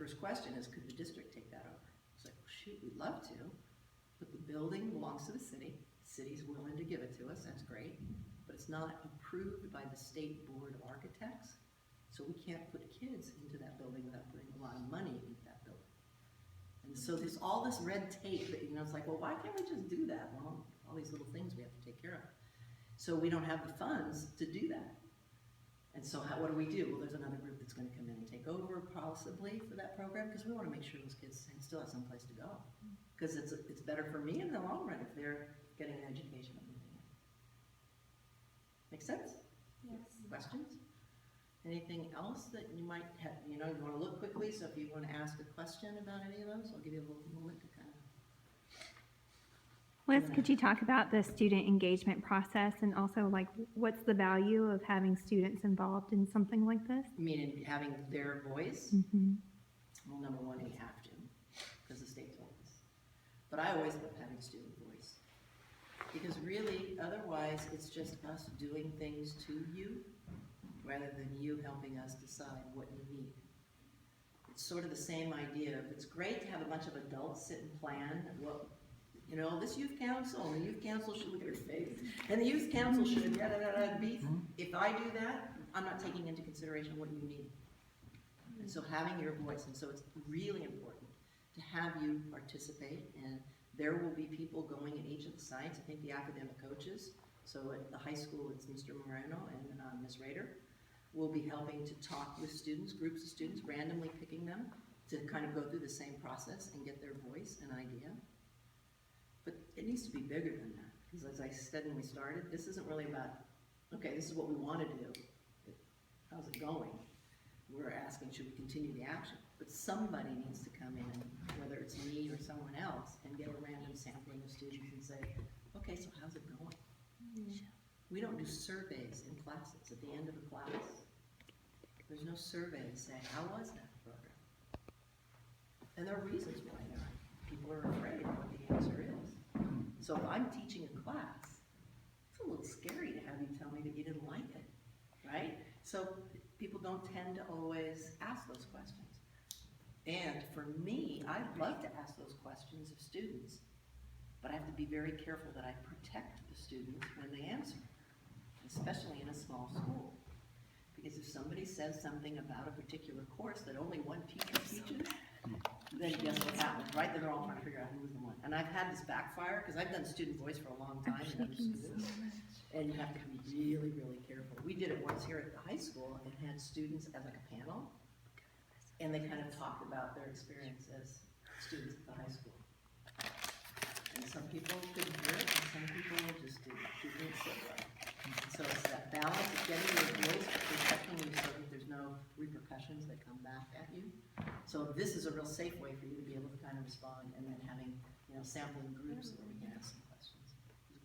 first question is, could the district take that over? It's like, well, shoot, we'd love to, but the building belongs to the city. The city's willing to give it to us, that's great, but it's not approved by the State Board of Architects, so we can't put kids into that building without putting a lot of money into that building. And so there's all this red tape that, it's like, well, why can't we just do that? Well, all these little things we have to take care of. So we don't have the funds to do that. And so what do we do? Well, there's another group that's gonna come in and take over possibly for that program, because we wanna make sure those kids still have some place to go. Because it's better for me in the long run if they're getting an education and moving in. Make sense? Yes. Questions? Anything else that you might have, you wanna look quickly, so if you wanna ask a question about any of those, I'll give you a little moment to kind of. Liz, could you talk about the student engagement process and also like what's the value of having students involved in something like this? You mean in having their voice? Mm-hmm. Well, number one, we have to, because the state told us. But I always love having student voice. Because really, otherwise, it's just us doing things to you, rather than you helping us decide what you need. It's sort of the same idea. It's great to have a bunch of adults sit and plan what, this youth council, and the youth council should look at her face, and the youth council should be. If I do that, I'm not taking into consideration what you need. And so having your voice, and so it's really important to have you participate, and there will be people going at each of the sites. I think the academic coaches, so at the high school it's Mr. Moreno and Ms. Rader, will be helping to talk with students, groups of students, randomly picking them to kind of go through the same process and get their voice and idea. But it needs to be bigger than that, because as I said when we started, this isn't really about, okay, this is what we want to do. How's it going? We're asking, should we continue the action? But somebody needs to come in, whether it's me or someone else, and get a random sampling of students and say, okay, so how's it going? We don't do surveys in classes at the end of a class. There's no survey to say, how was that program? And there are reasons why not. People are afraid of what the answer is. So if I'm teaching a class, it's a little scary to have you tell me that you didn't like it, right? So people don't tend to always ask those questions. And for me, I love to ask those questions of students, but I have to be very careful that I protect the students when they answer, especially in a small school. Because if somebody says something about a particular course that only one teacher teaches, then guess what happens, right? Then they're all trying to figure out who's the one. And I've had this backfire, because I've done student voice for a long time in other schools, and you have to be really, really careful. We did it once here at the high school and had students as like a panel, and they kind of talked about their experience as students at the high school. And some people couldn't hear it, and some people just didn't sit right. So it's that balance of getting your voice, but protecting you so that there's no repercussions that come back at you. So this is a real safe way for you to be able to kind of respond, and then having, sampling groups where we can ask some